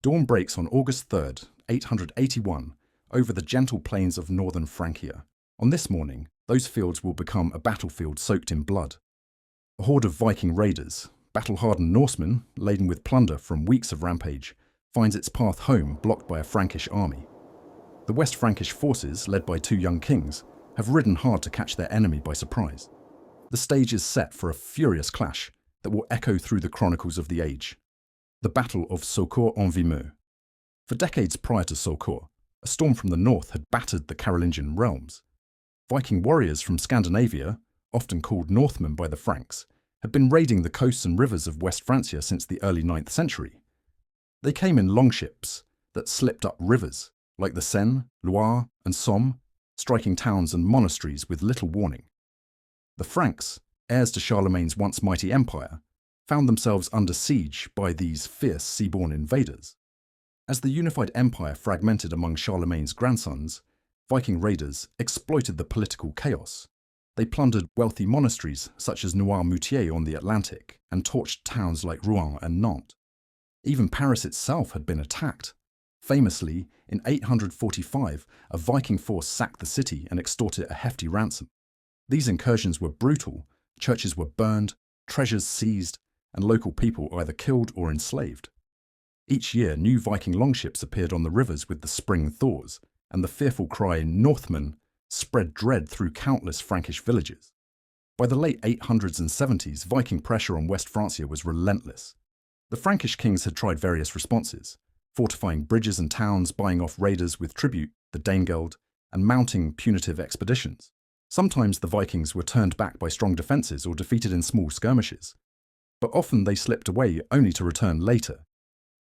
Dawn breaks on August 3rd, 881, over the gentle plains of northern Francia. On this morning, those fields will become a battlefield soaked in blood. A horde of Viking raiders, battle-hardened Norsemen, laden with plunder from weeks of rampage, finds its path home blocked by a Frankish army. The West Frankish forces, led by two young kings, have ridden hard to catch their enemy by surprise. The stage is set for a furious clash that will echo through the chronicles of the age. The Battle of Saucourt-en-Vimeu. For decades prior to Saucourt, a storm from the north had battered the Carolingian realms. Viking warriors from Scandinavia, often called Northmen by the Franks, had been raiding the coasts and rivers of West Francia since the early 9th century. They came in longships that slipped up rivers, like the Seine, Loire, and Somme, striking towns and monasteries with little warning. The Franks, heirs to Charlemagne's once mighty empire, found themselves under siege by these fierce seaborne invaders. As the unified empire fragmented among Charlemagne's grandsons, Viking raiders exploited the political chaos. They plundered wealthy monasteries such as Noirmoutier on the Atlantic and torched towns like Rouen and Nantes. Even Paris itself had been attacked. Famously, in 845, a Viking force sacked the city and extorted a hefty ransom. These incursions were brutal. Churches were burned, treasures seized, and local people either killed or enslaved. Each year, new Viking longships appeared on the rivers with the spring thaws, and the fearful cry Northmen spread dread through countless Frankish villages. By the late 800s and 70s, Viking pressure on West Francia was relentless. The Frankish kings had tried various responses, fortifying bridges and towns, buying off raiders with tribute, the Danegeld, and mounting punitive expeditions. Sometimes the Vikings were turned back by strong defences or defeated in small skirmishes, but often they slipped away only to return later.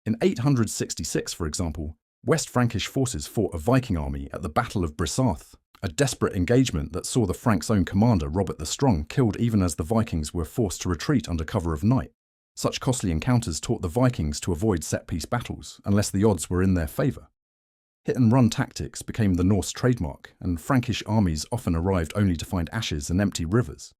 In 866, for example, West Frankish forces fought a Viking army at the Battle of Brissaarth, a desperate engagement that saw the Franks' own commander, Robert the Strong, killed even as the Vikings were forced to retreat under cover of night. Such costly encounters taught the Vikings to avoid set-piece battles unless the odds were in their favour. Hit-and-run tactics became the Norse trademark, and Frankish armies often arrived only to find ashes and empty rivers.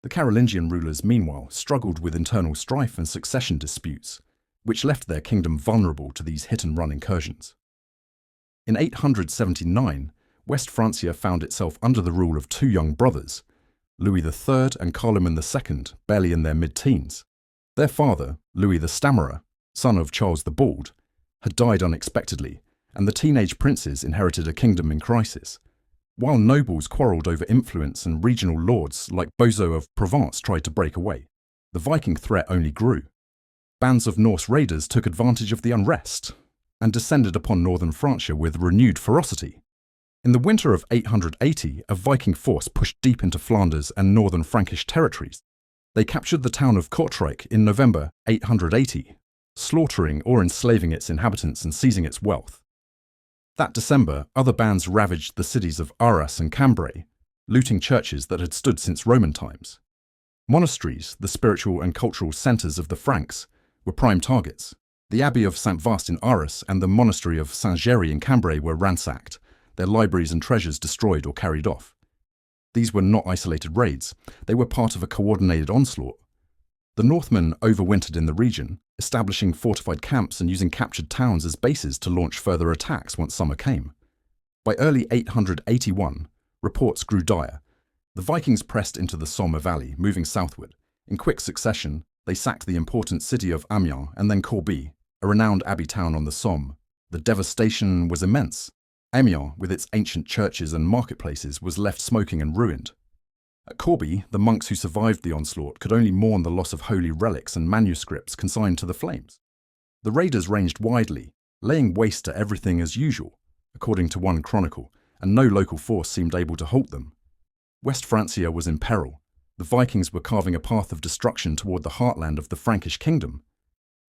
The Carolingian rulers, meanwhile, struggled with internal strife and succession disputes, which left their kingdom vulnerable to these hit-and-run incursions. In 879, West Francia found itself under the rule of two young brothers, Louis III and Carloman II, barely in their mid-teens. Their father, Louis the Stammerer, son of Charles the Bald, had died unexpectedly, and the teenage princes inherited a kingdom in crisis. While nobles quarrelled over influence and regional lords like Bozo of Provence tried to break away, the Viking threat only grew. Bands of Norse raiders took advantage of the unrest and descended upon northern Francia with renewed ferocity. In the winter of 880, a Viking force pushed deep into Flanders and northern Frankish territories. They captured the town of Kortrijk in November 880, slaughtering or enslaving its inhabitants and seizing its wealth. That December, other bands ravaged the cities of Arras and Cambrai, looting churches that had stood since Roman times. Monasteries, the spiritual and cultural centres of the Franks, were prime targets. The Abbey of Saint Vaast in Arras and the Monastery of Saint-Géry in Cambrai were ransacked, their libraries and treasures destroyed or carried off. These were not isolated raids, they were part of a coordinated onslaught. The Northmen overwintered in the region, establishing fortified camps and using captured towns as bases to launch further attacks once summer came. By early 881, reports grew dire. The Vikings pressed into the Somme valley, moving southward. In quick succession, they sacked the important city of Amiens and then Corbie, a renowned abbey town on the Somme. The devastation was immense. Amiens, with its ancient churches and marketplaces, was left smoking and ruined. At Corbie, the monks who survived the onslaught could only mourn the loss of holy relics and manuscripts consigned to the flames. The raiders ranged widely, laying waste to everything as usual, according to one chronicle, and no local force seemed able to halt them. West Francia was in peril. The Vikings were carving a path of destruction toward the heartland of the Frankish kingdom.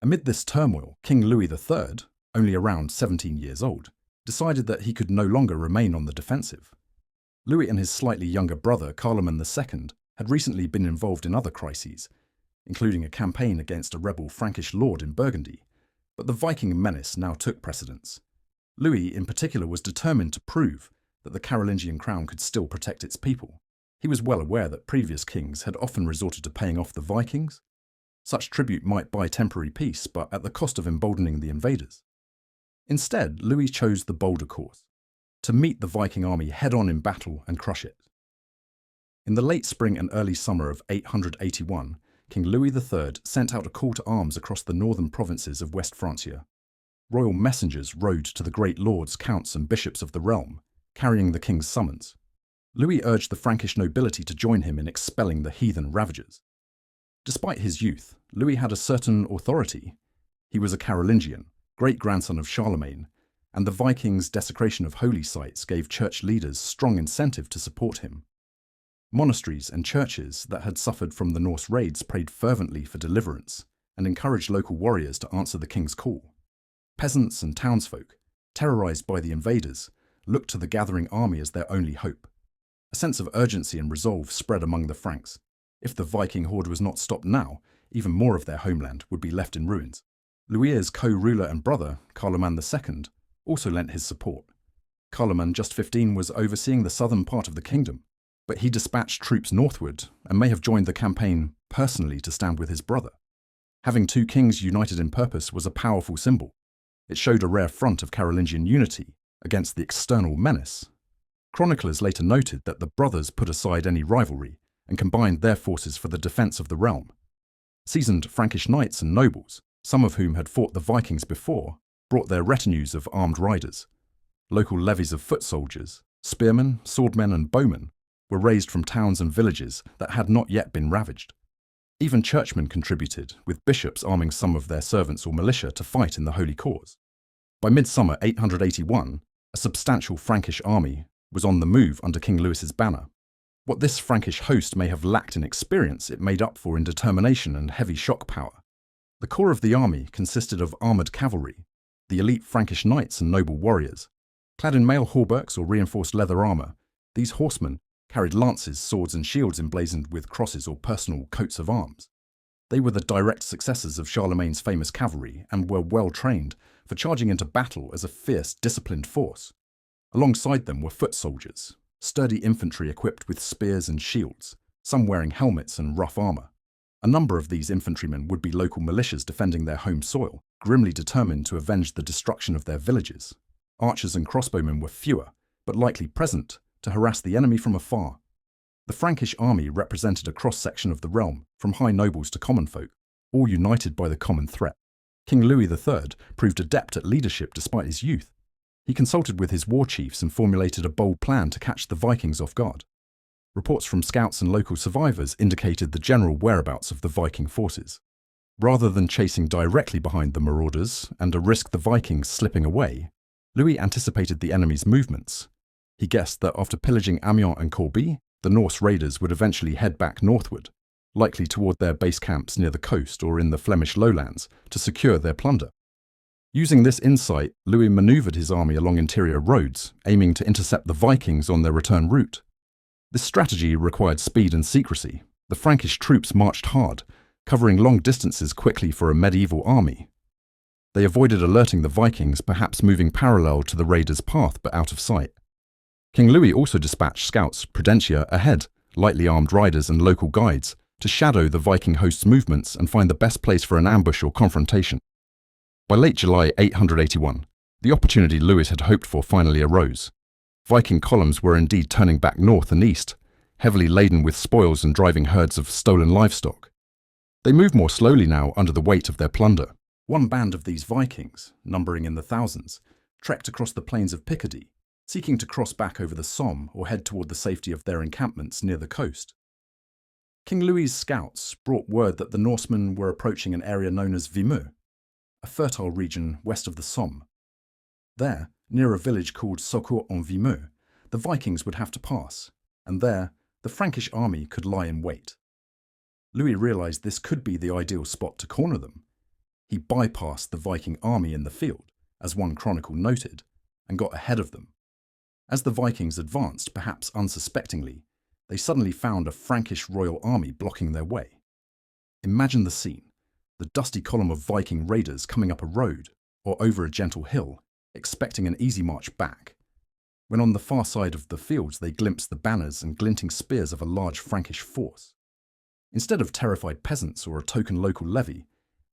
Amid this turmoil, King Louis III, only around 17 years old, decided that he could no longer remain on the defensive. Louis and his slightly younger brother, Carloman II, had recently been involved in other crises, including a campaign against a rebel Frankish lord in Burgundy, but the Viking menace now took precedence. Louis, in particular, was determined to prove that the Carolingian crown could still protect its people. He was well aware that previous kings had often resorted to paying off the Vikings. Such tribute might buy temporary peace, but at the cost of emboldening the invaders. Instead, Louis chose the bolder course, to meet the Viking army head-on in battle and crush it. In the late spring and early summer of 881, King Louis III sent out a call to arms across the northern provinces of West Francia. Royal messengers rode to the great lords, counts and bishops of the realm, carrying the king's summons. Louis urged the Frankish nobility to join him in expelling the heathen ravagers. Despite his youth, Louis had a certain authority. He was a Carolingian, great-grandson of Charlemagne, and the Vikings' desecration of holy sites gave church leaders strong incentive to support him. Monasteries and churches that had suffered from the Norse raids prayed fervently for deliverance and encouraged local warriors to answer the king's call. Peasants and townsfolk, terrorized by the invaders, looked to the gathering army as their only hope. A sense of urgency and resolve spread among the Franks. If the Viking horde was not stopped now, even more of their homeland would be left in ruins. Louis's co-ruler and brother, Carloman II, also lent his support. Carloman, just 15, was overseeing the southern part of the kingdom, but he dispatched troops northward and may have joined the campaign personally to stand with his brother. Having two kings united in purpose was a powerful symbol. It showed a rare front of Carolingian unity against the external menace. Chroniclers later noted that the brothers put aside any rivalry and combined their forces for the defense of the realm. Seasoned Frankish knights and nobles, some of whom had fought the Vikings before, brought their retinues of armed riders. Local levies of foot soldiers, spearmen, swordmen and bowmen were raised from towns and villages that had not yet been ravaged. Even churchmen contributed, with bishops arming some of their servants or militia to fight in the holy cause. By midsummer 881, a substantial Frankish army was on the move under King Louis's banner. What this Frankish host may have lacked in experience, it made up for in determination and heavy shock power. The core of the army consisted of armoured cavalry, the elite Frankish knights and noble warriors. Clad in mail hauberks or reinforced leather armour, these horsemen carried lances, swords and shields emblazoned with crosses or personal coats of arms. They were the direct successors of Charlemagne's famous cavalry and were well trained for charging into battle as a fierce, disciplined force. Alongside them were foot soldiers, sturdy infantry equipped with spears and shields, some wearing helmets and rough armour. A number of these infantrymen would be local militias defending their home soil, grimly determined to avenge the destruction of their villages. Archers and crossbowmen were fewer, but likely present to harass the enemy from afar. The Frankish army represented a cross-section of the realm, from high nobles to common folk, all united by the common threat. King Louis III proved adept at leadership despite his youth. He consulted with his war chiefs and formulated a bold plan to catch the Vikings off guard. Reports from scouts and local survivors indicated the general whereabouts of the Viking forces. Rather than chasing directly behind the marauders and to risk the Vikings slipping away, Louis anticipated the enemy's movements. He guessed that after pillaging Amiens and Corbie, the Norse raiders would eventually head back northward, likely toward their base camps near the coast or in the Flemish lowlands, to secure their plunder. Using this insight, Louis manoeuvred his army along interior roads, aiming to intercept the Vikings on their return route. This strategy required speed and secrecy. The Frankish troops marched hard, covering long distances quickly for a medieval army. They avoided alerting the Vikings, perhaps moving parallel to the raiders' path but out of sight. King Louis also dispatched scouts, prudentia, ahead, lightly armed riders and local guides, to shadow the Viking host's movements and find the best place for an ambush or confrontation. By late July 881, the opportunity Louis had hoped for finally arose. Viking columns were indeed turning back north and east, heavily laden with spoils and driving herds of stolen livestock. They moved more slowly now under the weight of their plunder. One band of these Vikings, numbering in the thousands, trekked across the plains of Picardy, seeking to cross back over the Somme or head toward the safety of their encampments near the coast. King Louis's scouts brought word that the Norsemen were approaching an area known as Vimeu, a fertile region west of the Somme. There, near a village called Saucourt-en-Vimeu, the Vikings would have to pass, and there, the Frankish army could lie in wait. Louis realized this could be the ideal spot to corner them. He bypassed the Viking army in the field, as one chronicle noted, and got ahead of them. As the Vikings advanced, perhaps unsuspectingly, they suddenly found a Frankish royal army blocking their way. Imagine the scene, the dusty column of Viking raiders coming up a road or over a gentle hill, expecting an easy march back, when on the far side of the fields they glimpsed the banners and glinting spears of a large Frankish force. Instead of terrified peasants or a token local levy,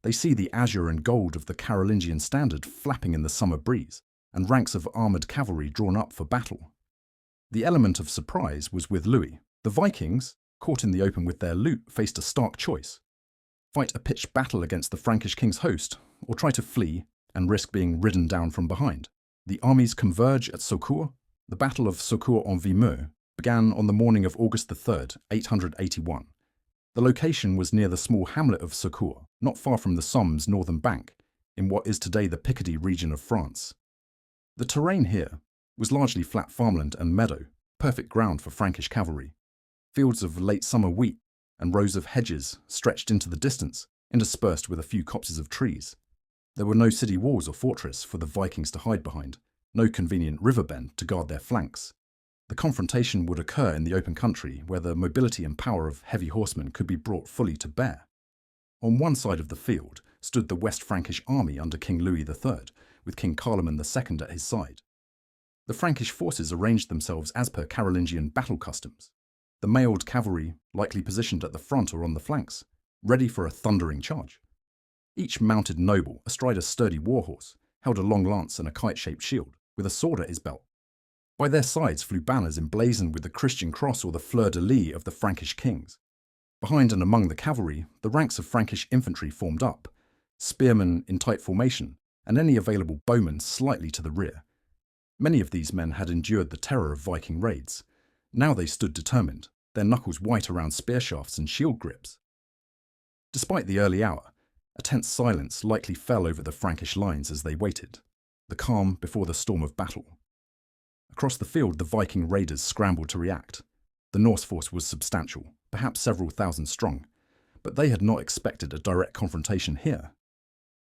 They see the azure and gold of the Carolingian standard flapping in the summer breeze, and ranks of armoured cavalry drawn up for battle. The element of surprise was with Louis. The Vikings, caught in the open with their loot, faced a stark choice: fight a pitched battle against the Frankish king's host, or try to flee and risk being ridden down from behind. The armies converge at Saucourt. The Battle of Saucourt-en-Vimeu began on the morning of August 3rd, 881. The location was near the small hamlet of Saucourt, not far from the Somme's northern bank, in what is today the Picardy region of France. The terrain here was largely flat farmland and meadow, perfect ground for Frankish cavalry. Fields of late summer wheat and rows of hedges stretched into the distance, interspersed with a few copses of trees. There were no city walls or fortress for the Vikings to hide behind, no convenient river bend to guard their flanks. The confrontation would occur in the open country, where the mobility and power of heavy horsemen could be brought fully to bear. On one side of the field stood the West Frankish army under King Louis III, with King Carloman II at his side. The Frankish forces arranged themselves as per Carolingian battle customs. The mailed cavalry likely positioned at the front or on the flanks, ready for a thundering charge. Each mounted noble, astride a sturdy warhorse, held a long lance and a kite-shaped shield, with a sword at his belt. By their sides flew banners emblazoned with the Christian cross or the fleur-de-lis of the Frankish kings. Behind and among the cavalry, the ranks of Frankish infantry formed up, spearmen in tight formation, and any available bowmen slightly to the rear. Many of these men had endured the terror of Viking raids. Now they stood determined, their knuckles white around spear shafts and shield grips. Despite the early hour, a tense silence likely fell over the Frankish lines as they waited, the calm before the storm of battle. Across the field, the Viking raiders scrambled to react. The Norse force was substantial, perhaps several thousand strong, but they had not expected a direct confrontation here.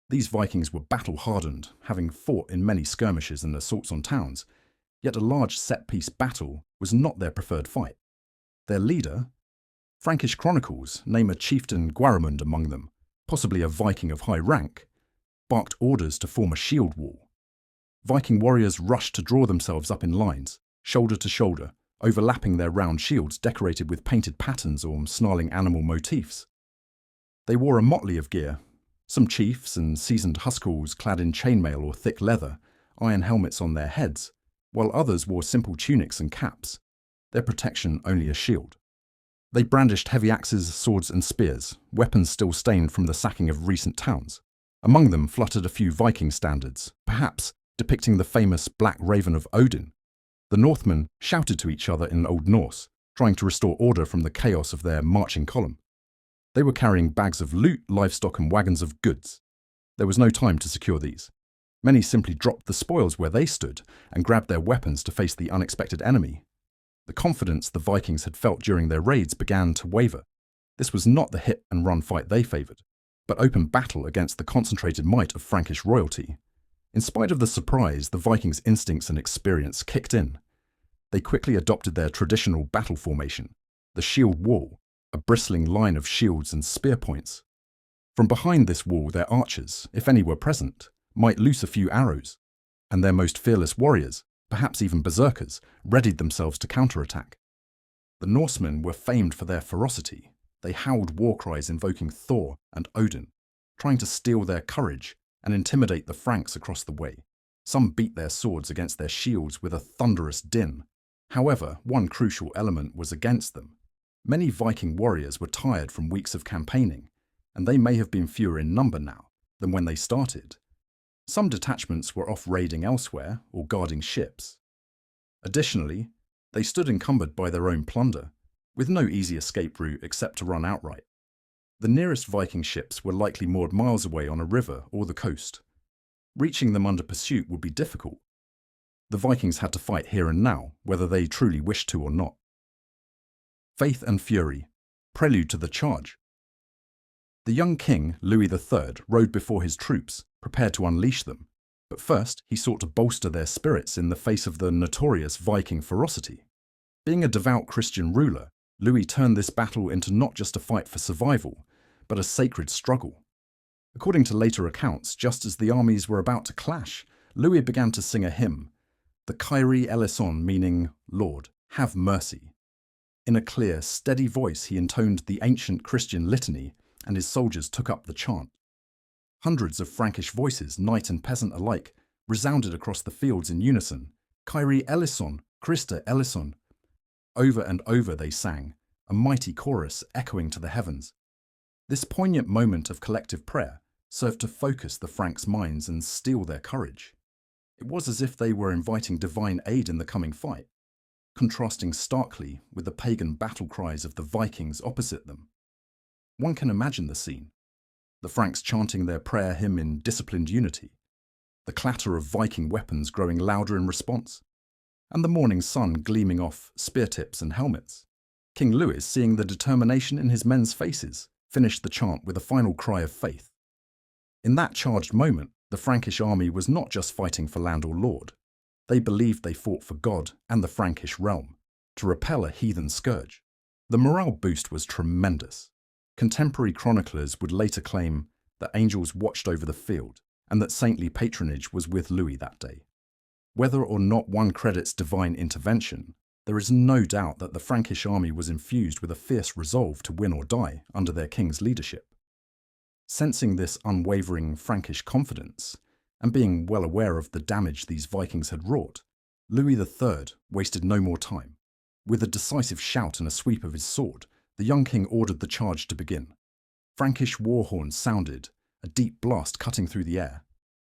These Vikings were battle-hardened, having fought in many skirmishes and assaults on towns, yet a large set-piece battle was not their preferred fight. Their leader, Frankish chronicles name a chieftain Guaramund among them, possibly a Viking of high rank, barked orders to form a shield wall. Viking warriors rushed to draw themselves up in lines, shoulder to shoulder, overlapping their round shields decorated with painted patterns or snarling animal motifs. They wore a motley of gear, some chiefs and seasoned huskarls clad in chainmail or thick leather, iron helmets on their heads, while others wore simple tunics and caps, their protection only a shield. They brandished heavy axes, swords and spears, weapons still stained from the sacking of recent towns. Among them fluttered a few Viking standards, perhaps depicting the famous Black Raven of Odin. The Northmen shouted to each other in Old Norse, trying to restore order from the chaos of their marching column. They were carrying bags of loot, livestock and wagons of goods. There was no time to secure these. Many simply dropped the spoils where they stood and grabbed their weapons to face the unexpected enemy. The confidence the Vikings had felt during their raids began to waver. This was not the hit-and-run fight they favoured, but open battle against the concentrated might of Frankish royalty. In spite of the surprise, the Vikings' instincts and experience kicked in. They quickly adopted their traditional battle formation, the shield wall, a bristling line of shields and spear points. From behind this wall, their archers, if any were present, might loose a few arrows, and their most fearless warriors, perhaps even berserkers, readied themselves to counterattack. The Norsemen were famed for their ferocity. They howled war cries invoking Thor and Odin, trying to steal their courage and intimidate the Franks across the way. Some beat their swords against their shields with a thunderous din. However, one crucial element was against them. Many Viking warriors were tired from weeks of campaigning, and they may have been fewer in number now than when they started. Some detachments were off raiding elsewhere or guarding ships. Additionally, they stood encumbered by their own plunder, with no easy escape route except to run outright. The nearest Viking ships were likely moored miles away on a river or the coast. Reaching them under pursuit would be difficult. The Vikings had to fight here and now, whether they truly wished to or not. Faith and fury, prelude to the charge. The young king, Louis III, rode before his troops, prepared to unleash them. But first, he sought to bolster their spirits in the face of the notorious Viking ferocity. Being a devout Christian ruler, Louis turned this battle into not just a fight for survival, but a sacred struggle. According to later accounts, just as the armies were about to clash, Louis began to sing a hymn, the Kyrie eleison, meaning, Lord, have mercy. In a clear, steady voice he intoned the ancient Christian litany, and his soldiers took up the chant. Hundreds of Frankish voices, knight and peasant alike, resounded across the fields in unison. Kyrie eleison, Christa eleison. Over and over they sang, a mighty chorus echoing to the heavens. This poignant moment of collective prayer served to focus the Franks' minds and steel their courage. It was as if they were inviting divine aid in the coming fight, contrasting starkly with the pagan battle cries of the Vikings opposite them. One can imagine the scene, the Franks chanting their prayer hymn in disciplined unity, the clatter of Viking weapons growing louder in response, and the morning sun gleaming off spear tips and helmets. King Louis, seeing the determination in his men's faces, finished the chant with a final cry of faith. In that charged moment, the Frankish army was not just fighting for land or lord. They believed they fought for God and the Frankish realm, to repel a heathen scourge. The morale boost was tremendous. Contemporary chroniclers would later claim that angels watched over the field and that saintly patronage was with Louis that day. Whether or not one credits divine intervention, there is no doubt that the Frankish army was infused with a fierce resolve to win or die under their king's leadership. Sensing this unwavering Frankish confidence, and being well aware of the damage these Vikings had wrought, Louis III wasted no more time. With a decisive shout and a sweep of his sword, the young king ordered the charge to begin. Frankish war horns sounded, a deep blast cutting through the air.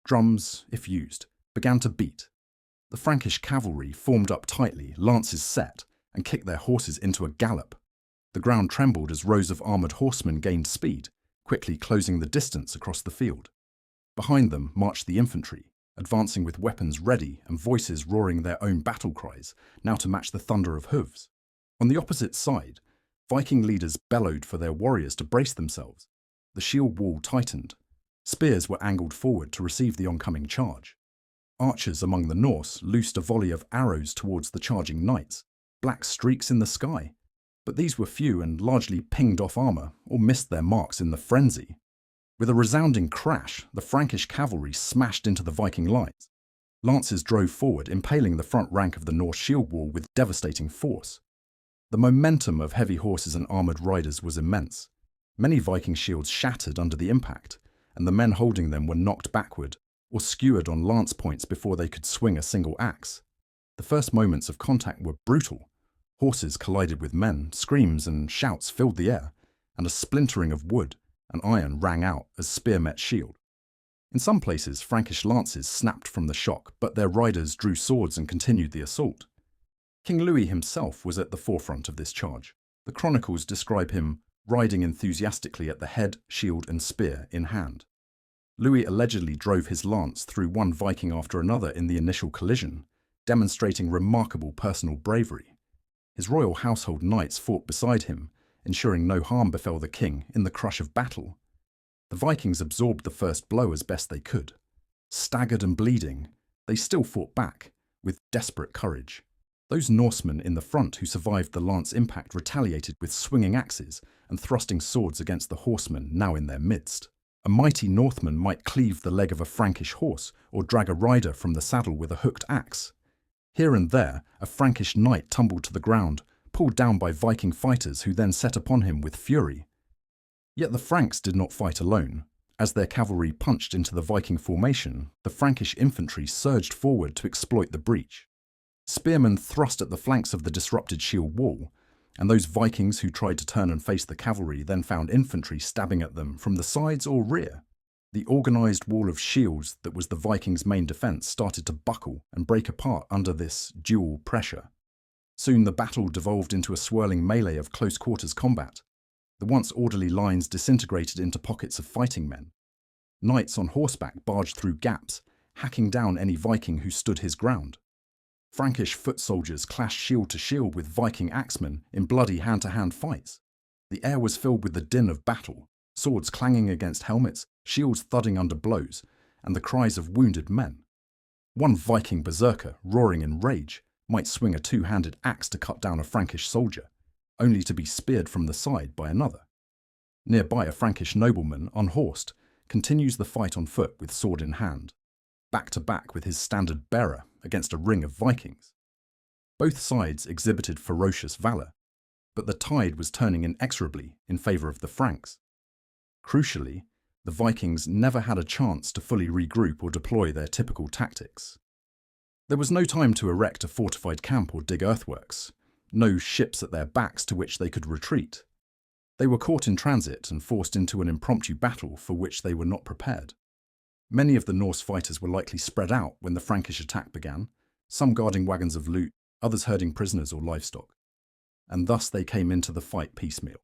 Drums, if used, began to beat. The Frankish cavalry formed up tightly, lances set, and kicked their horses into a gallop. The ground trembled as rows of armoured horsemen gained speed, quickly closing the distance across the field. Behind them marched the infantry, advancing with weapons ready and voices roaring their own battle cries, now to match the thunder of hooves. On the opposite side, Viking leaders bellowed for their warriors to brace themselves. The shield wall tightened. Spears were angled forward to receive the oncoming charge. Archers among the Norse loosed a volley of arrows towards the charging knights, black streaks in the sky. But these were few and largely pinged off armour or missed their marks in the frenzy. With a resounding crash, the Frankish cavalry smashed into the Viking lines. Lances drove forward, impaling the front rank of the Norse shield wall with devastating force. The momentum of heavy horses and armoured riders was immense. Many Viking shields shattered under the impact, and the men holding them were knocked backward or skewered on lance points before they could swing a single axe. The first moments of contact were brutal. Horses collided with men, screams and shouts filled the air, and a splintering of wood and iron rang out as spear met shield. In some places, Frankish lances snapped from the shock, but their riders drew swords and continued the assault. King Louis himself was at the forefront of this charge. The chronicles describe him riding enthusiastically at the head, shield and spear in hand. Louis allegedly drove his lance through one Viking after another in the initial collision, demonstrating remarkable personal bravery. His royal household knights fought beside him, ensuring no harm befell the king in the crush of battle. The Vikings absorbed the first blow as best they could. Staggered and bleeding, they still fought back, with desperate courage. Those Norsemen in the front who survived the lance impact retaliated with swinging axes and thrusting swords against the horsemen now in their midst. A mighty Northman might cleave the leg of a Frankish horse or drag a rider from the saddle with a hooked axe. Here and there, a Frankish knight tumbled to the ground, pulled down by Viking fighters who then set upon him with fury. Yet the Franks did not fight alone. As their cavalry punched into the Viking formation, the Frankish infantry surged forward to exploit the breach. Spearmen thrust at the flanks of the disrupted shield wall, and those Vikings who tried to turn and face the cavalry then found infantry stabbing at them from the sides or rear. The organised wall of shields that was the Vikings' main defence started to buckle and break apart under this dual pressure. Soon the battle devolved into a swirling melee of close-quarters combat. The once orderly lines disintegrated into pockets of fighting men. Knights on horseback barged through gaps, hacking down any Viking who stood his ground. Frankish foot soldiers clashed shield to shield with Viking axemen in bloody hand-to-hand fights. The air was filled with the din of battle, swords clanging against helmets, shields thudding under blows, and the cries of wounded men. One Viking berserker, roaring in rage, might swing a two-handed axe to cut down a Frankish soldier, only to be speared from the side by another. Nearby, a Frankish nobleman, unhorsed, continues the fight on foot with sword in hand, back to back with his standard bearer against a ring of Vikings. Both sides exhibited ferocious valour, but the tide was turning inexorably in favour of the Franks. Crucially, The Vikings never had a chance to fully regroup or deploy their typical tactics. There was no time to erect a fortified camp or dig earthworks, no ships at their backs to which they could retreat. They were caught in transit and forced into an impromptu battle for which they were not prepared. Many of the Norse fighters were likely spread out when the Frankish attack began, some guarding wagons of loot, others herding prisoners or livestock. And thus they came into the fight piecemeal.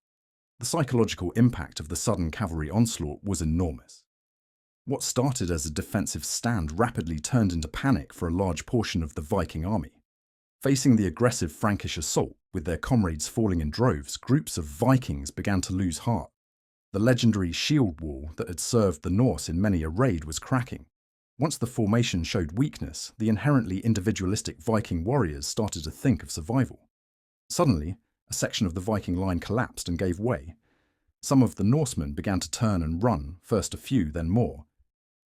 The psychological impact of the sudden cavalry onslaught was enormous. What started as a defensive stand rapidly turned into panic for a large portion of the Viking army. Facing the aggressive Frankish assault, with their comrades falling in droves, groups of Vikings began to lose heart. The legendary shield wall that had served the Norse in many a raid was cracking. Once the formation showed weakness, the inherently individualistic Viking warriors started to think of survival. Suddenly, a section of the Viking line collapsed and gave way. Some of the Norsemen began to turn and run, first a few, then more.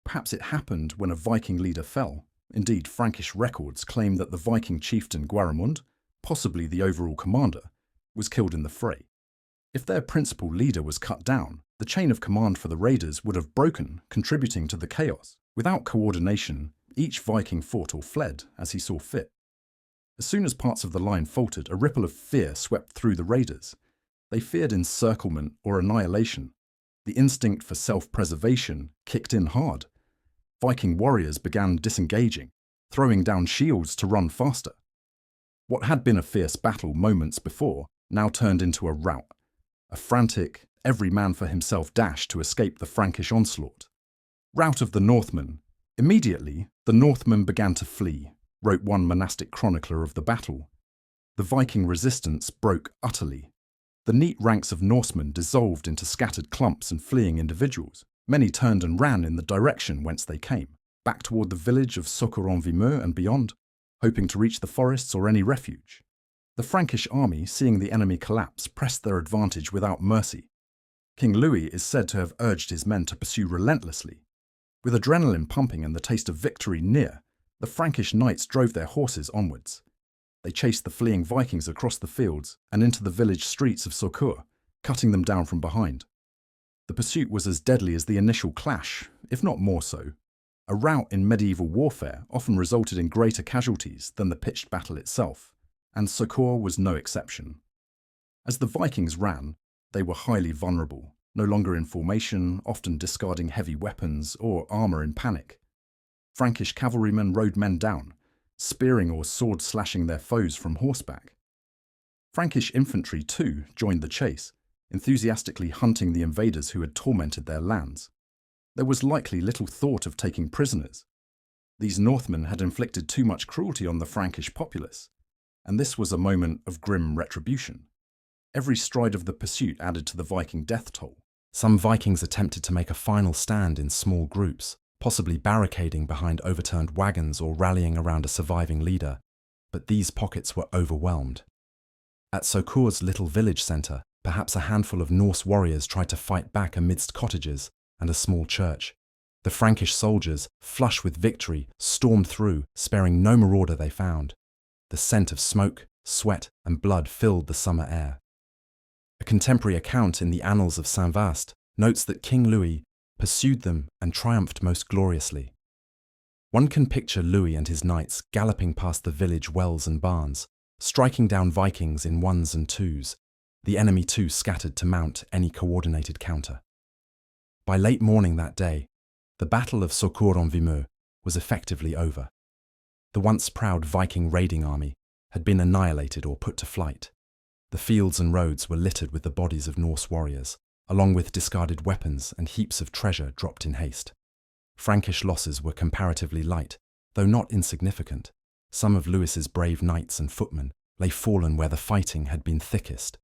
Perhaps it happened when a Viking leader fell. Indeed, Frankish records claim that the Viking chieftain Guaramund, possibly the overall commander, was killed in the fray. If their principal leader was cut down, the chain of command for the raiders would have broken, contributing to the chaos. Without coordination, each Viking fought or fled as he saw fit. As soon as parts of the line faltered, a ripple of fear swept through the raiders. They feared encirclement or annihilation. The instinct for self-preservation kicked in hard. Viking warriors began disengaging, throwing down shields to run faster. What had been a fierce battle moments before now turned into a rout. A frantic, every man for himself dash to escape the Frankish onslaught. Rout of the Northmen. Immediately, the Northmen began to flee, wrote one monastic chronicler of the battle. The Viking resistance broke utterly. The neat ranks of Norsemen dissolved into scattered clumps and fleeing individuals. Many turned and ran in the direction whence they came, back toward the village of Saucourt-en-Vimeu and beyond, hoping to reach the forests or any refuge. The Frankish army, seeing the enemy collapse, pressed their advantage without mercy. King Louis is said to have urged his men to pursue relentlessly. With adrenaline pumping and the taste of victory near, the Frankish knights drove their horses onwards. They chased the fleeing Vikings across the fields and into the village streets of Saucourt, cutting them down from behind. The pursuit was as deadly as the initial clash, if not more so. A rout in medieval warfare often resulted in greater casualties than the pitched battle itself, and Saucourt was no exception. As the Vikings ran, they were highly vulnerable, no longer in formation, often discarding heavy weapons or armour in panic. Frankish cavalrymen rode men down, spearing or sword-slashing their foes from horseback. Frankish infantry, too, joined the chase, enthusiastically hunting the invaders who had tormented their lands. There was likely little thought of taking prisoners. These Northmen had inflicted too much cruelty on the Frankish populace, and this was a moment of grim retribution. Every stride of the pursuit added to the Viking death toll. Some Vikings attempted to make a final stand in small groups, possibly barricading behind overturned wagons or rallying around a surviving leader, but these pockets were overwhelmed. At Saucourt's little village centre, perhaps a handful of Norse warriors tried to fight back amidst cottages and a small church. The Frankish soldiers, flush with victory, stormed through, sparing no marauder they found. The scent of smoke, sweat, and blood filled the summer air. A contemporary account in the Annals of Saint-Vaast notes that King Louis pursued them and triumphed most gloriously. One can picture Louis and his knights galloping past the village wells and barns, striking down Vikings in ones and twos, the enemy too scattered to mount any coordinated counter. By late morning that day, the Battle of Saucourt-en-Vimeu was effectively over. The once proud Viking raiding army had been annihilated or put to flight. The fields and roads were littered with the bodies of Norse warriors, along with discarded weapons and heaps of treasure dropped in haste. Frankish losses were comparatively light, though not insignificant. Some of Louis's brave knights and footmen lay fallen where the fighting had been thickest.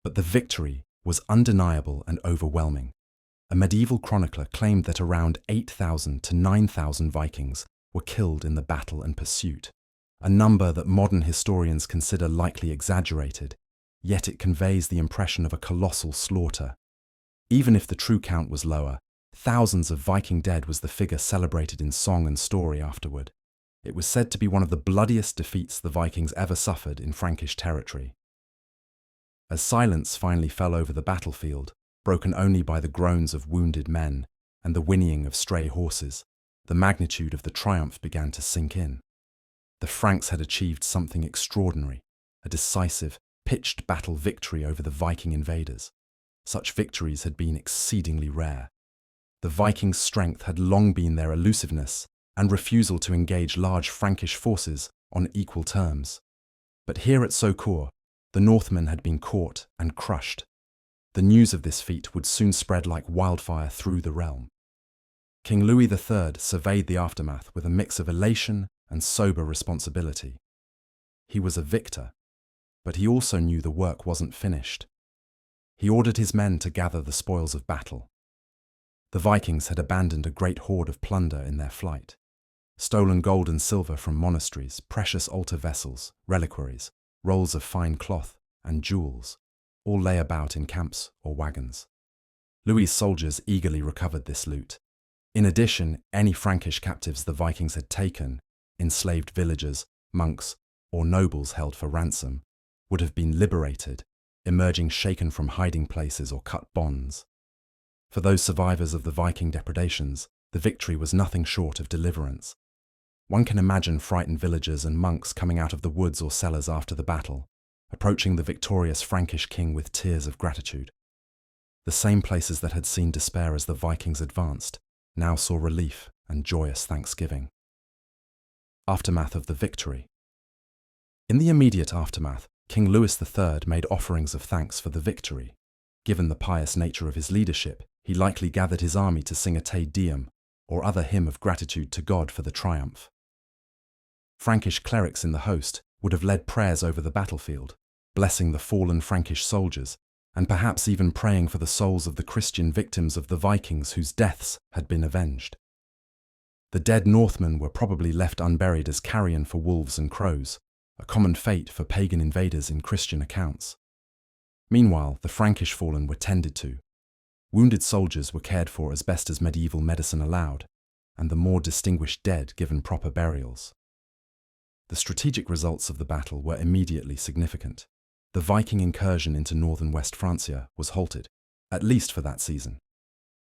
But the victory was undeniable and overwhelming. A medieval chronicler claimed that around 8,000 to 9,000 Vikings were killed in the battle and pursuit, a number that modern historians consider likely exaggerated, yet it conveys the impression of a colossal slaughter. Even if the true count was lower, thousands of Viking dead was the figure celebrated in song and story afterward. It was said to be one of the bloodiest defeats the Vikings ever suffered in Frankish territory. As silence finally fell over the battlefield, broken only by the groans of wounded men, and the whinnying of stray horses, the magnitude of the triumph began to sink in. The Franks had achieved something extraordinary, a decisive, pitched battle victory over the Viking invaders. Such victories had been exceedingly rare. The Vikings' strength had long been their elusiveness and refusal to engage large Frankish forces on equal terms. But here at Saucourt, the Northmen had been caught and crushed. The news of this feat would soon spread like wildfire through the realm. King Louis III surveyed the aftermath with a mix of elation and sober responsibility. He was a victor, but he also knew the work wasn't finished. He ordered his men to gather the spoils of battle. The Vikings had abandoned a great hoard of plunder in their flight. Stolen gold and silver from monasteries, precious altar vessels, reliquaries, rolls of fine cloth, and jewels all lay about in camps or wagons. Louis's soldiers eagerly recovered this loot. In addition, any Frankish captives the Vikings had taken, enslaved villagers, monks, or nobles held for ransom, would have been liberated, emerging shaken from hiding places or cut bonds. For those survivors of the Viking depredations, the victory was nothing short of deliverance. One can imagine frightened villagers and monks coming out of the woods or cellars after the battle, approaching the victorious Frankish king with tears of gratitude. The same places that had seen despair as the Vikings advanced now saw relief and joyous thanksgiving. Aftermath of the victory. In the immediate aftermath, King Louis III made offerings of thanks for the victory. Given the pious nature of his leadership, he likely gathered his army to sing a Te Deum, or other hymn of gratitude to God for the triumph. Frankish clerics in the host would have led prayers over the battlefield, blessing the fallen Frankish soldiers, and perhaps even praying for the souls of the Christian victims of the Vikings whose deaths had been avenged. The dead Northmen were probably left unburied as carrion for wolves and crows, a common fate for pagan invaders in Christian accounts. Meanwhile, the Frankish fallen were tended to. Wounded soldiers were cared for as best as medieval medicine allowed, and the more distinguished dead given proper burials. The strategic results of the battle were immediately significant. The Viking incursion into northern West Francia was halted, at least for that season.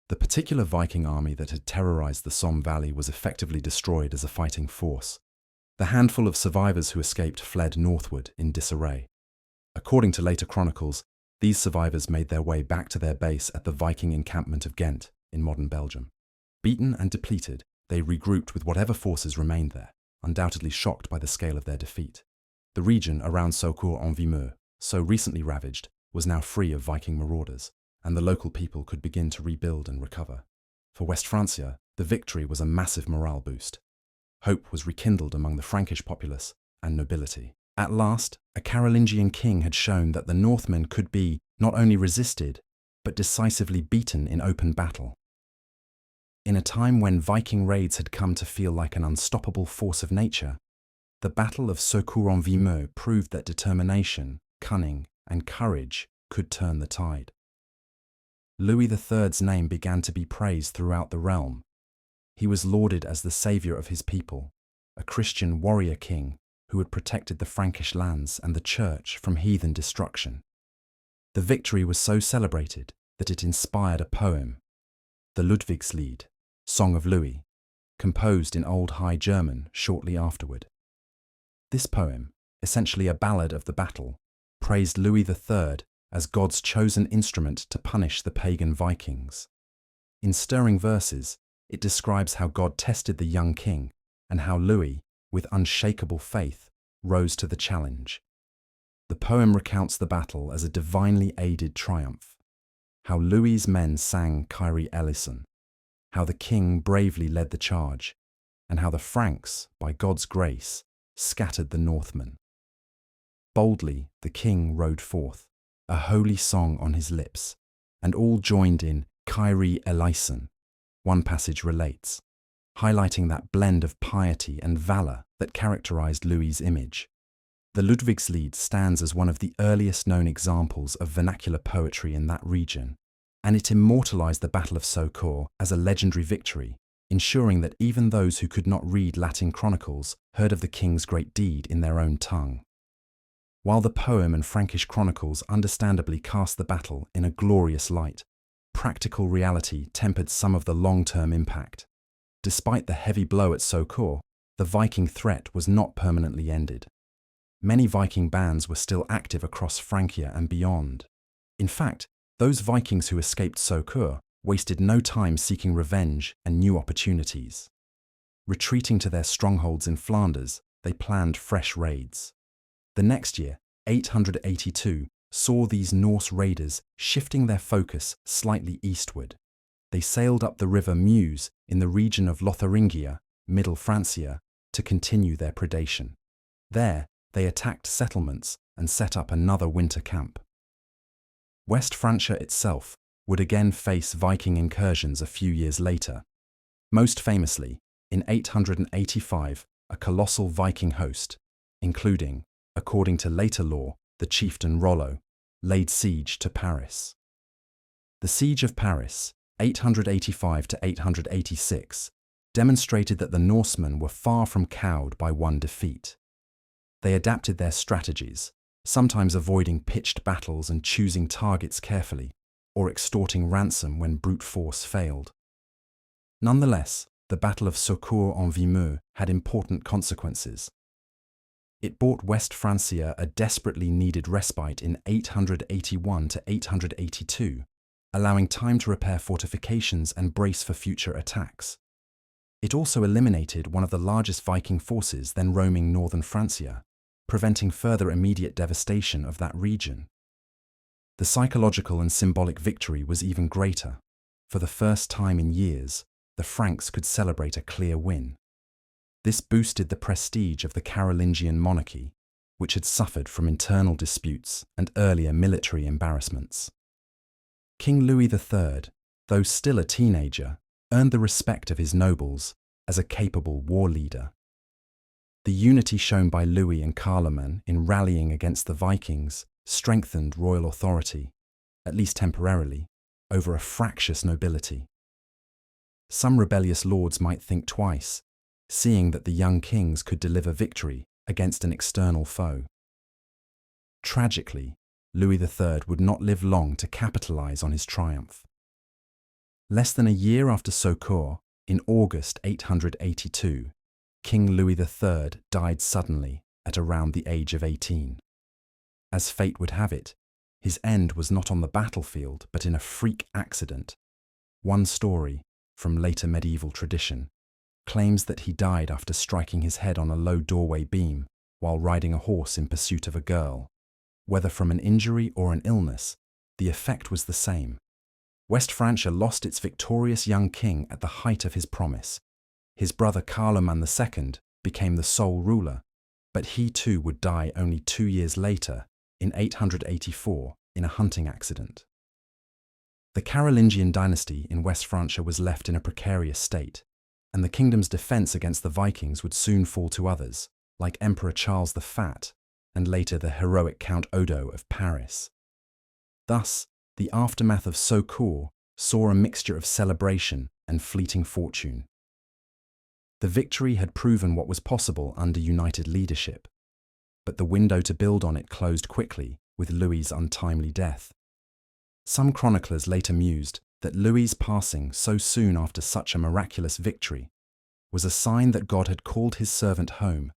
The particular Viking army that had terrorized the Somme Valley was effectively destroyed as a fighting force. The handful of survivors who escaped fled northward in disarray. According to later chronicles, these survivors made their way back to their base at the Viking encampment of Ghent in modern Belgium. Beaten and depleted, they regrouped with whatever forces remained there, undoubtedly shocked by the scale of their defeat. The region around Saucourt-en-Vimeu, so recently ravaged, was now free of Viking marauders, and the local people could begin to rebuild and recover. For West Francia, the victory was a massive morale boost. Hope was rekindled among the Frankish populace and nobility. At last, a Carolingian king had shown that the Northmen could be not only resisted, but decisively beaten in open battle. In a time when Viking raids had come to feel like an unstoppable force of nature, the Battle of Saucourt-en-Vimeu proved that determination, cunning, and courage could turn the tide. Louis III's name began to be praised throughout the realm. He was lauded as the saviour of his people, a Christian warrior king who had protected the Frankish lands and the church from heathen destruction. The victory was so celebrated that it inspired a poem, the Ludwigslied, Song of Louis, composed in Old High German shortly afterward. This poem, essentially a ballad of the battle, praised Louis III as God's chosen instrument to punish the pagan Vikings. In stirring verses, it describes how God tested the young king and how Louis, with unshakable faith, rose to the challenge. The poem recounts the battle as a divinely aided triumph, how Louis's men sang Kyrie eleison, how the king bravely led the charge, and how the Franks, by God's grace, scattered the Northmen. Boldly the king rode forth, a holy song on his lips, and all joined in Kyrie eleison, one passage relates, highlighting that blend of piety and valour that characterised Louis's image. The Ludwigslied stands as one of the earliest known examples of vernacular poetry in that region, and it immortalised the Battle of Saucourt as a legendary victory, ensuring that even those who could not read Latin chronicles heard of the king's great deed in their own tongue. While the poem and Frankish chronicles understandably cast the battle in a glorious light, practical reality tempered some of the long-term impact. Despite the heavy blow at Saucourt, the Viking threat was not permanently ended. Many Viking bands were still active across Francia and beyond. In fact, those Vikings who escaped Saucourt wasted no time seeking revenge and new opportunities. Retreating to their strongholds in Flanders, they planned fresh raids. The next year, 882, saw these Norse raiders shifting their focus slightly eastward. They sailed up the river Meuse in the region of Lotharingia, Middle Francia, to continue their predation. There, they attacked settlements and set up another winter camp. West Francia itself would again face Viking incursions a few years later. Most famously, in 885, a colossal Viking host, including, according to later lore, the chieftain Rollo, laid siege to Paris. The Siege of Paris, 885 to 886, demonstrated that the Norsemen were far from cowed by one defeat. They adapted their strategies, sometimes avoiding pitched battles and choosing targets carefully, or extorting ransom when brute force failed. Nonetheless, the Battle of Saucourt-en-Vimeu had important consequences. It brought West Francia a desperately needed respite in 881 to 882, allowing time to repair fortifications and brace for future attacks. It also eliminated one of the largest Viking forces then roaming northern Francia, preventing further immediate devastation of that region. The psychological and symbolic victory was even greater. For the first time in years, the Franks could celebrate a clear win. This boosted the prestige of the Carolingian monarchy, which had suffered from internal disputes and earlier military embarrassments. King Louis III, though still a teenager, earned the respect of his nobles as a capable war leader. The unity shown by Louis and Carloman in rallying against the Vikings strengthened royal authority, at least temporarily, over a fractious nobility. Some rebellious lords might think twice, seeing that the young kings could deliver victory against an external foe. Tragically, Louis III would not live long to capitalize on his triumph. Less than a year after Saucourt, in August 882, King Louis III died suddenly at around the age of 18. As fate would have it, his end was not on the battlefield but in a freak accident. One story, from later medieval tradition, claims that he died after striking his head on a low doorway beam while riding a horse in pursuit of a girl. Whether from an injury or an illness, the effect was the same. West Francia lost its victorious young king at the height of his promise. His brother Carloman II became the sole ruler, but he too would die only 2 years later, in 884, in a hunting accident. The Carolingian dynasty in West Francia was left in a precarious state, and the kingdom's defense against the Vikings would soon fall to others, like Emperor Charles the Fat, and later the heroic Count Odo of Paris. Thus, the aftermath of Saucourt saw a mixture of celebration and fleeting fortune. The victory had proven what was possible under united leadership, but the window to build on it closed quickly with Louis's untimely death. Some chroniclers later mused that Louis's passing so soon after such a miraculous victory was a sign that God had called his servant home,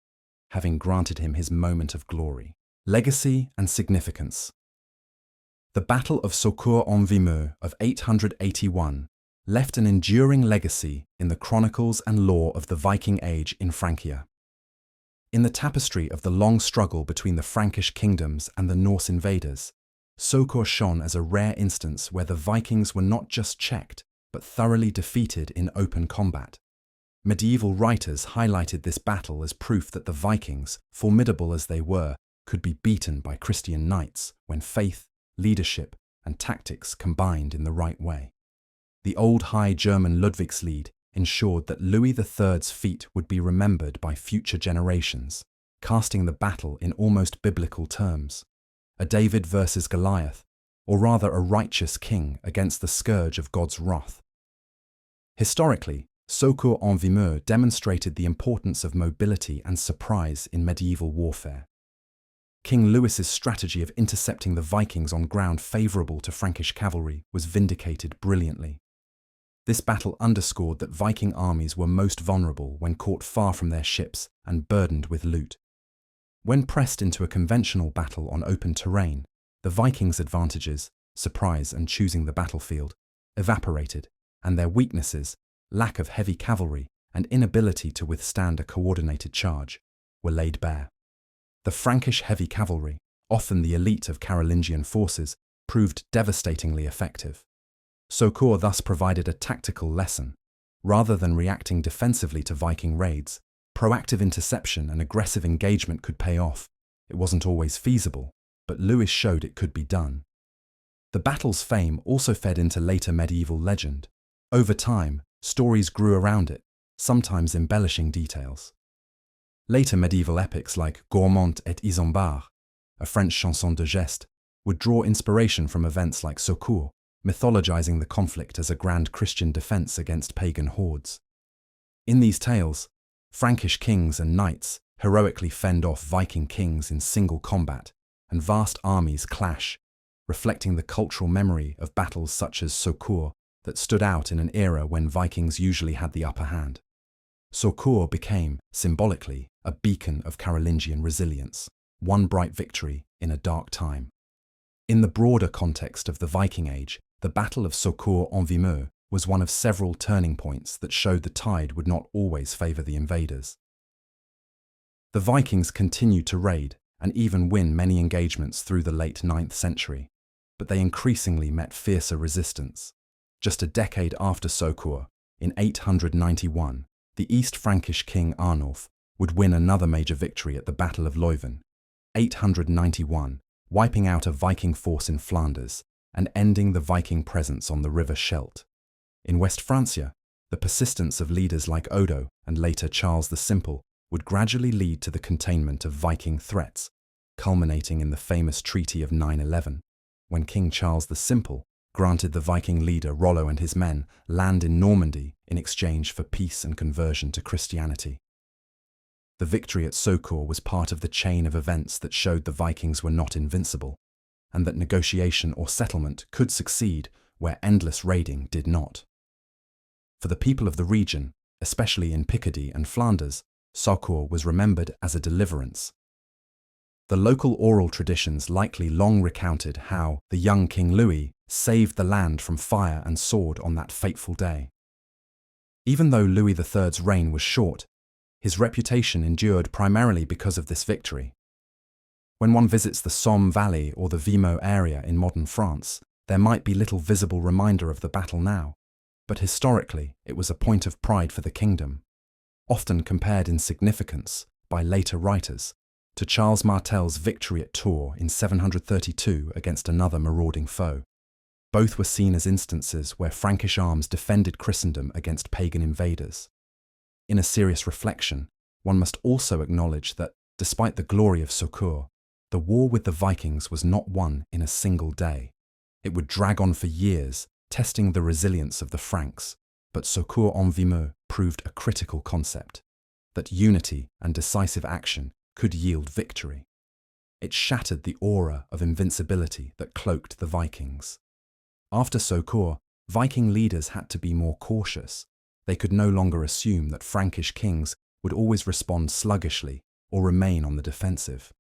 having granted him his moment of glory. Legacy and significance. The Battle of Saucourt-en-Vimeu of 881 left an enduring legacy in the chronicles and lore of the Viking Age in Francia. In the tapestry of the long struggle between the Frankish kingdoms and the Norse invaders, Saucourt shone as a rare instance where the Vikings were not just checked, but thoroughly defeated in open combat. Medieval writers highlighted this battle as proof that the Vikings, formidable as they were, could be beaten by Christian knights when faith, leadership, and tactics combined in the right way. The old High German Ludwigslied ensured that Louis III's feat would be remembered by future generations, casting the battle in almost biblical terms. A David versus Goliath, or rather a righteous king against the scourge of God's wrath. Historically, Saucourt-en-Vimeu demonstrated the importance of mobility and surprise in medieval warfare. King Louis's strategy of intercepting the Vikings on ground favourable to Frankish cavalry was vindicated brilliantly. This battle underscored that Viking armies were most vulnerable when caught far from their ships and burdened with loot. When pressed into a conventional battle on open terrain, the Vikings' advantages, surprise and choosing the battlefield, evaporated, and their weaknesses, lack of heavy cavalry and inability to withstand a coordinated charge, were laid bare. The Frankish heavy cavalry, often the elite of Carolingian forces, proved devastatingly effective. Saucourt thus provided a tactical lesson. Rather than reacting defensively to Viking raids, proactive interception and aggressive engagement could pay off. It wasn't always feasible, but Louis showed it could be done. The battle's fame also fed into later medieval legend. Over time, stories grew around it, sometimes embellishing details. Later medieval epics like Gourmont et Isambard, a French chanson de geste, would draw inspiration from events like Saucourt, mythologizing the conflict as a grand Christian defense against pagan hordes. In these tales, Frankish kings and knights heroically fend off Viking kings in single combat, and vast armies clash, reflecting the cultural memory of battles such as Saucourt that stood out in an era when Vikings usually had the upper hand. Saucourt became, symbolically, a beacon of Carolingian resilience, one bright victory in a dark time. In the broader context of the Viking Age, the Battle of Saucourt-en-Vimeu was one of several turning points that showed the tide would not always favour the invaders. The Vikings continued to raid and even win many engagements through the late 9th century, but they increasingly met fiercer resistance. Just a decade after Saucourt, in 891, the East Frankish king Arnulf would win another major victory at the Battle of Leuven, 891, wiping out a Viking force in Flanders and ending the Viking presence on the river Scheldt. In West Francia, the persistence of leaders like Odo and later Charles the Simple would gradually lead to the containment of Viking threats, culminating in the famous Treaty of 911, when King Charles the Simple granted the Viking leader Rollo and his men land in Normandy in exchange for peace and conversion to Christianity. The victory at Saucourt was part of the chain of events that showed the Vikings were not invincible, and that negotiation or settlement could succeed where endless raiding did not. For the people of the region, especially in Picardy and Flanders, Saucourt was remembered as a deliverance. The local oral traditions likely long recounted how the young King Louis saved the land from fire and sword on that fateful day. Even though Louis III's reign was short, his reputation endured primarily because of this victory. When one visits the Somme Valley or the Vimeu area in modern France, there might be little visible reminder of the battle now, but historically it was a point of pride for the kingdom, often compared in significance by later writers to Charles Martel's victory at Tours in 732 against another marauding foe. Both were seen as instances where Frankish arms defended Christendom against pagan invaders. In a serious reflection, one must also acknowledge that, despite the glory of Saucourt, the war with the Vikings was not won in a single day. It would drag on for years, testing the resilience of the Franks, but Saucourt-en-Vimeu proved a critical concept, that unity and decisive action could yield victory. It shattered the aura of invincibility that cloaked the Vikings. After Saucourt, Viking leaders had to be more cautious. They could no longer assume that Frankish kings would always respond sluggishly or remain on the defensive.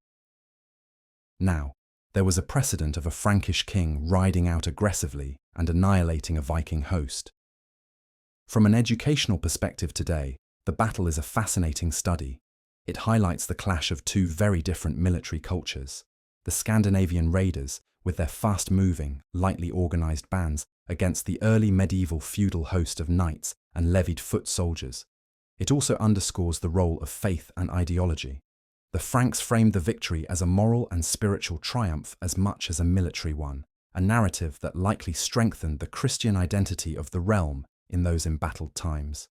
Now, there was a precedent of a Frankish king riding out aggressively and annihilating a Viking host. From an educational perspective today, the battle is a fascinating study. It highlights the clash of two very different military cultures: the Scandinavian raiders, with their fast-moving, lightly organized bands, against the early medieval feudal host of knights and levied foot soldiers. It also underscores the role of faith and ideology. The Franks framed the victory as a moral and spiritual triumph as much as a military one, a narrative that likely strengthened the Christian identity of the realm in those embattled times.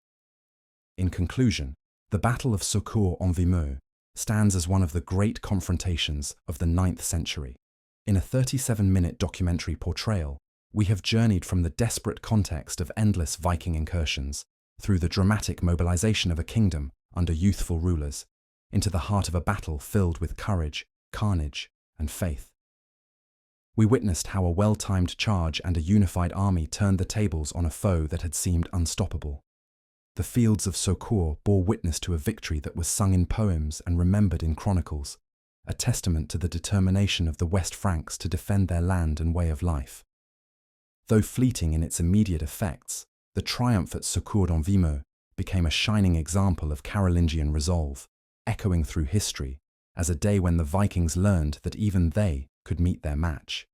In conclusion, the Battle of Saucourt-en-Vimeu stands as one of the great confrontations of the 9th century. In a 37-minute documentary portrayal, we have journeyed from the desperate context of endless Viking incursions, through the dramatic mobilization of a kingdom under youthful rulers, into the heart of a battle filled with courage, carnage, and faith. We witnessed how a well-timed charge and a unified army turned the tables on a foe that had seemed unstoppable. The fields of Saucourt bore witness to a victory that was sung in poems and remembered in chronicles, a testament to the determination of the West Franks to defend their land and way of life. Though fleeting in its immediate effects, the triumph at Saucourt-en-Vimeu became a shining example of Carolingian resolve, echoing through history as a day when the Vikings learned that even they could meet their match.